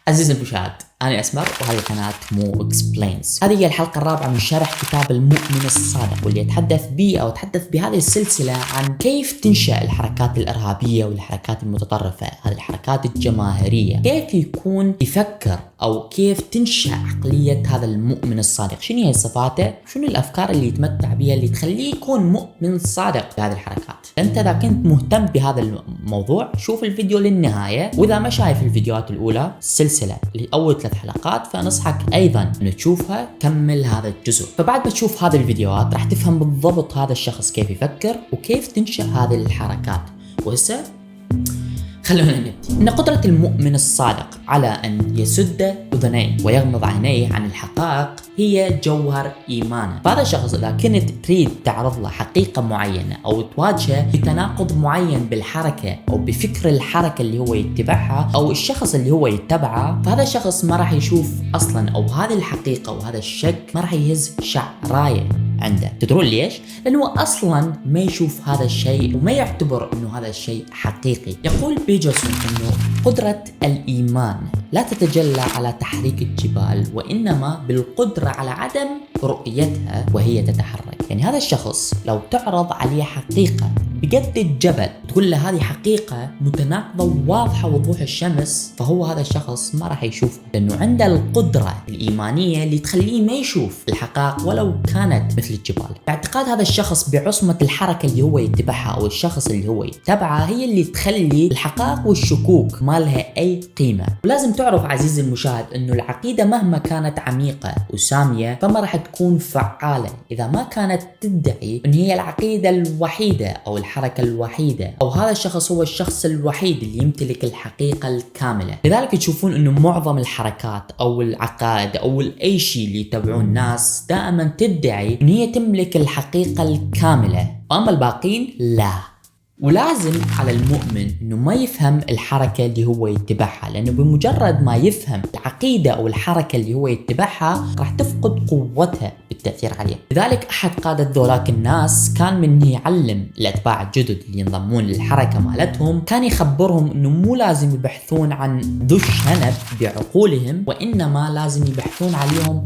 عزيزي المشاهد، أنا أسمر وهذه قناة مو إكسبلينز. هذه هي الحلقة الرابعة من شرح كتاب المؤمن الصادق، واللي أتحدث به أو أتحدث بهذه السلسلة عن كيف تنشأ الحركات الإرهابية والحركات المتطرفة، هذه الحركات الجماهيرية، كيف يفكر أو كيف تنشأ عقلية هذا المؤمن الصادق، شنو هي صفاته، شنو الأفكار اللي يتمتع بها اللي تخليه يكون مؤمن صادق بهذه الحركات. أنت إذا كنت مهتم بهذا الموضوع شوف الفيديو للنهاية، وإذا ما شايف الفيديوهات الأولى السلسلة لأول 3 حلقات فنصحك أيضا أن تشوفها، كمل هذا الجزء. فبعد ما تشوف هذه الفيديوهات راح تفهم بالضبط هذا الشخص كيف يفكر وكيف تنشأ هذه الحركات. وهسه خلونا نبدأ. إن قدرة المؤمن الصادق على أن يسد أذنيه ويغمض عينيه عن الحقائق هي جوهر إيمانه. فهذا الشخص إذا كنت تريد تعرض له حقيقة معينة أو تواجهه بتناقض معين بالحركة أو بفكر الحركة اللي هو يتبعها أو الشخص اللي هو يتبعه، فهذا الشخص ما راح يشوف أصلا أو هذه الحقيقة وهذا الشك ما راح يهز شعراية عنده. تدرون ليش؟ لأنه أصلا ما يشوف هذا الشيء وما يعتبر أنه هذا الشيء حقيقي. يقول بيجرسون أنه قدرة الإيمان لا تتجلى على تحريك الجبال، وإنما بالقدرة على عدم رؤيتها وهي تتحرك. يعني هذا الشخص لو تعرض عليه حقيقة بقد الجبل تقول له هذه حقيقة متناقضة واضحة وضوح الشمس، فهو هذا الشخص ما راح يشوفها، لأنه عنده القدرة الإيمانية اللي تخليه ما يشوف الحقائق ولو كانت مثل الجبال. باعتقاد هذا الشخص بعصمة الحركة اللي هو يتبعها أو الشخص اللي هو يتبعها هي اللي تخلي الحقائق والشكوك ما لها أي قيمة. ولازم تعرف عزيزي المشاهد أنه العقيدة مهما كانت عميقة وسامية فما راح تكون فعالة إذا ما كانت تدعي أن هي العقيدة الوحيدة أو الحركة الوحيدة أو هذا الشخص هو الشخص الوحيد اللي يمتلك الحقيقة الكاملة. لذلك تشوفون أنه معظم الحركات أو العقائد أو أي شيء اللي يتبعون الناس دائما تدعي أن هي تملك الحقيقة الكاملة، وأما الباقين لا. ولازم على المؤمن انه ما يفهم الحركة اللي هو يتبعها، لانه بمجرد ما يفهم العقيدة او الحركة اللي هو يتبعها راح تفقد قوتها بالتأثير عليه. لذلك احد قادة ذولاك الناس كان من يعلم الاتباع الجدد اللي ينضمون للحركة مالتهم، كان يخبرهم انه مو لازم يبحثون عن ذو الشنب بعقولهم، وانما لازم يبحثون عليهم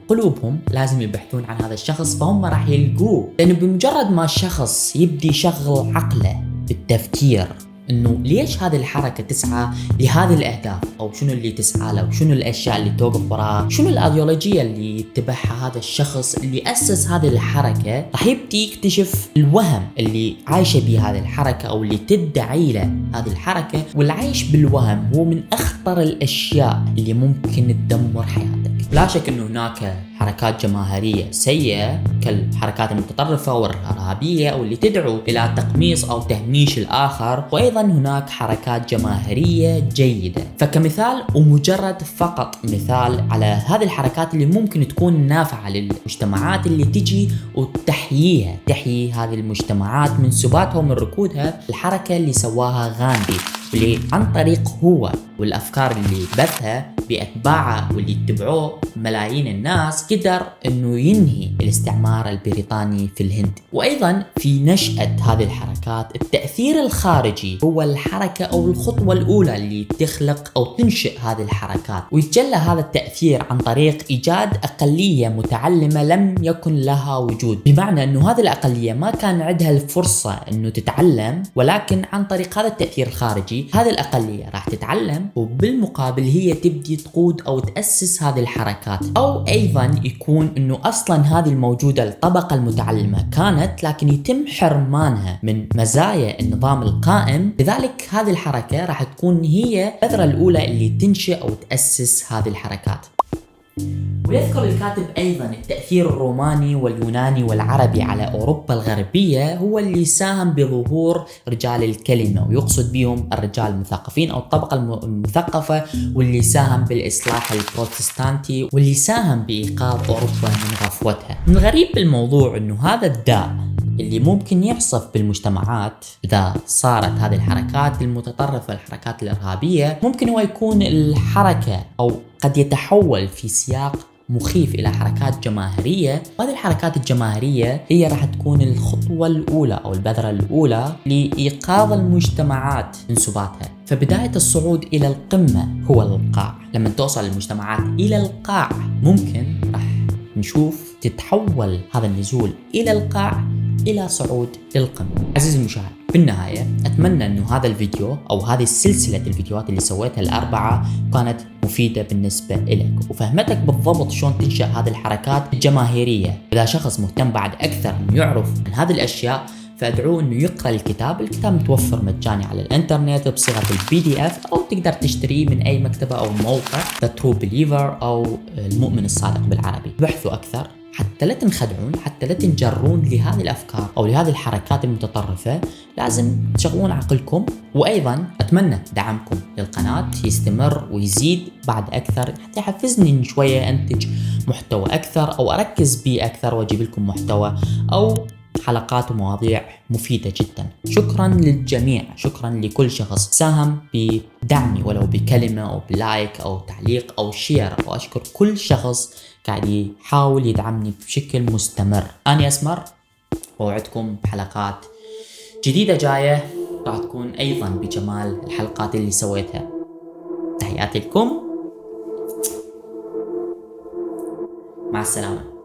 قلوبهم لازم يبحثون عن هذا الشخص، فهم راح يلقوه. لانه بمجرد ما الشخص يبدي يشغل عقله بالتفكير انه ليش هذه الحركة تسعى لهذه الاهداف او شنو اللي تسعى له وشنو الاشياء اللي توقف وراها، شنو الايديولوجية اللي يتبعها هذا الشخص اللي اسس هذه الحركة، راح يبدي يكتشف الوهم اللي عايشة به هذه الحركة او اللي تدعي له هذه الحركة. والعيش بالوهم هو من اخطر الاشياء اللي ممكن تدمر حياتك. لا شك انه هناك حركات جماهيرية سيئة كالحركات المتطرفة والإرهابية أو اللي تدعو إلى تقميص أو تهميش الآخر، وأيضا هناك حركات جماهيرية جيدة. فكمثال ومجرد فقط مثال على هذه الحركات اللي ممكن تكون نافعة للمجتمعات اللي تجي تحيي هذه المجتمعات من سباتها ومن ركودها، الحركة اللي سواها غاندي، واللي عن طريق هو والأفكار اللي بثها بأتباعه واللي يتبعوه ملايين الناس قدر أنه ينهي الاستعمار البريطاني في الهند. وأيضا في نشأة هذه الحركات التأثير الخارجي هو الحركة أو الخطوة الأولى اللي تخلق أو تنشئ هذه الحركات، ويتجلى هذا التأثير عن طريق إيجاد أقلية متعلمة لم يكن لها وجود، بمعنى أنه هذه الأقلية ما كان عندها الفرصة أنه تتعلم، ولكن عن طريق هذا التأثير الخارجي هذه الأقلية راح تتعلم، وبالمقابل هي تبدي تقود أو تأسس هذه الحركات. أو أيضا يكون أنه أصلا هذه الموجودة الطبقة المتعلمة كانت لكن يتم حرمانها من مزايا النظام القائم، لذلك هذه الحركة راح تكون هي البذرة الأولى اللي تنشئ أو تأسس هذه الحركات. ويذكر الكاتب أيضا التأثير الروماني واليوناني والعربي على أوروبا الغربية هو اللي ساهم بظهور رجال الكلمة، ويقصد بهم الرجال المثقفين أو الطبقة المثقفة، واللي ساهم بالإصلاح البروتستانتي، واللي ساهم بإيقاظ أوروبا من غفوتها. من الغريب بالموضوع أنه هذا الداء اللي ممكن يعصف بالمجتمعات إذا صارت هذه الحركات المتطرفة الحركات الإرهابية، ممكن هو يكون الحركة أو قد يتحول في سياق مخيف إلى حركات جماهيرية. وهذه الحركات الجماهيرية هي راح تكون الخطوة الأولى أو البذرة الأولى لإيقاظ المجتمعات من سباتها. فبداية الصعود إلى القمة هو القاع. لما توصل المجتمعات إلى القاع ممكن راح نشوف تتحول هذا النزول إلى القاع إلى صعود للقمة. عزيزي المشاهد، في النهاية أتمنى أنه هذا الفيديو أو هذه السلسلة الفيديوهات اللي سويتها الأربعة كانت مفيدة بالنسبة إليك وفهمتك بالضبط شلون تنشأ هذه الحركات الجماهيرية. إذا شخص مهتم بعد أكثر إنه يعرف عن هذه الأشياء فأدعوه إنه يقرأ الكتاب متوفر مجاني على الإنترنت بصيغة PDF، أو تقدر تشتريه من أي مكتبة أو موقع The True Believer أو المؤمن الصادق بالعربي. بحثوا أكثر حتى لا تنخدعون، حتى لا تنجرون لهذه الأفكار أو لهذه الحركات المتطرفة. لازم تشغلون عقلكم، وأيضا أتمنى دعمكم للقناة يستمر ويزيد بعد أكثر حتى يحفزني شوية أنتج محتوى أكثر أو أركز بيه أكثر وأجيب لكم محتوى أو حلقات ومواضيع مفيدة جدا. شكرا للجميع، شكرا لكل شخص ساهم بدعمي ولو بكلمة أو بلايك أو تعليق أو شير، وأشكر كل شخص قاعد يحاول يدعمني بشكل مستمر. أنا أسمر، وأوعدكم بحلقات جديدة جاية راح تكون أيضا بجمال الحلقات اللي سويتها. تحياتي لكم، مع السلامة.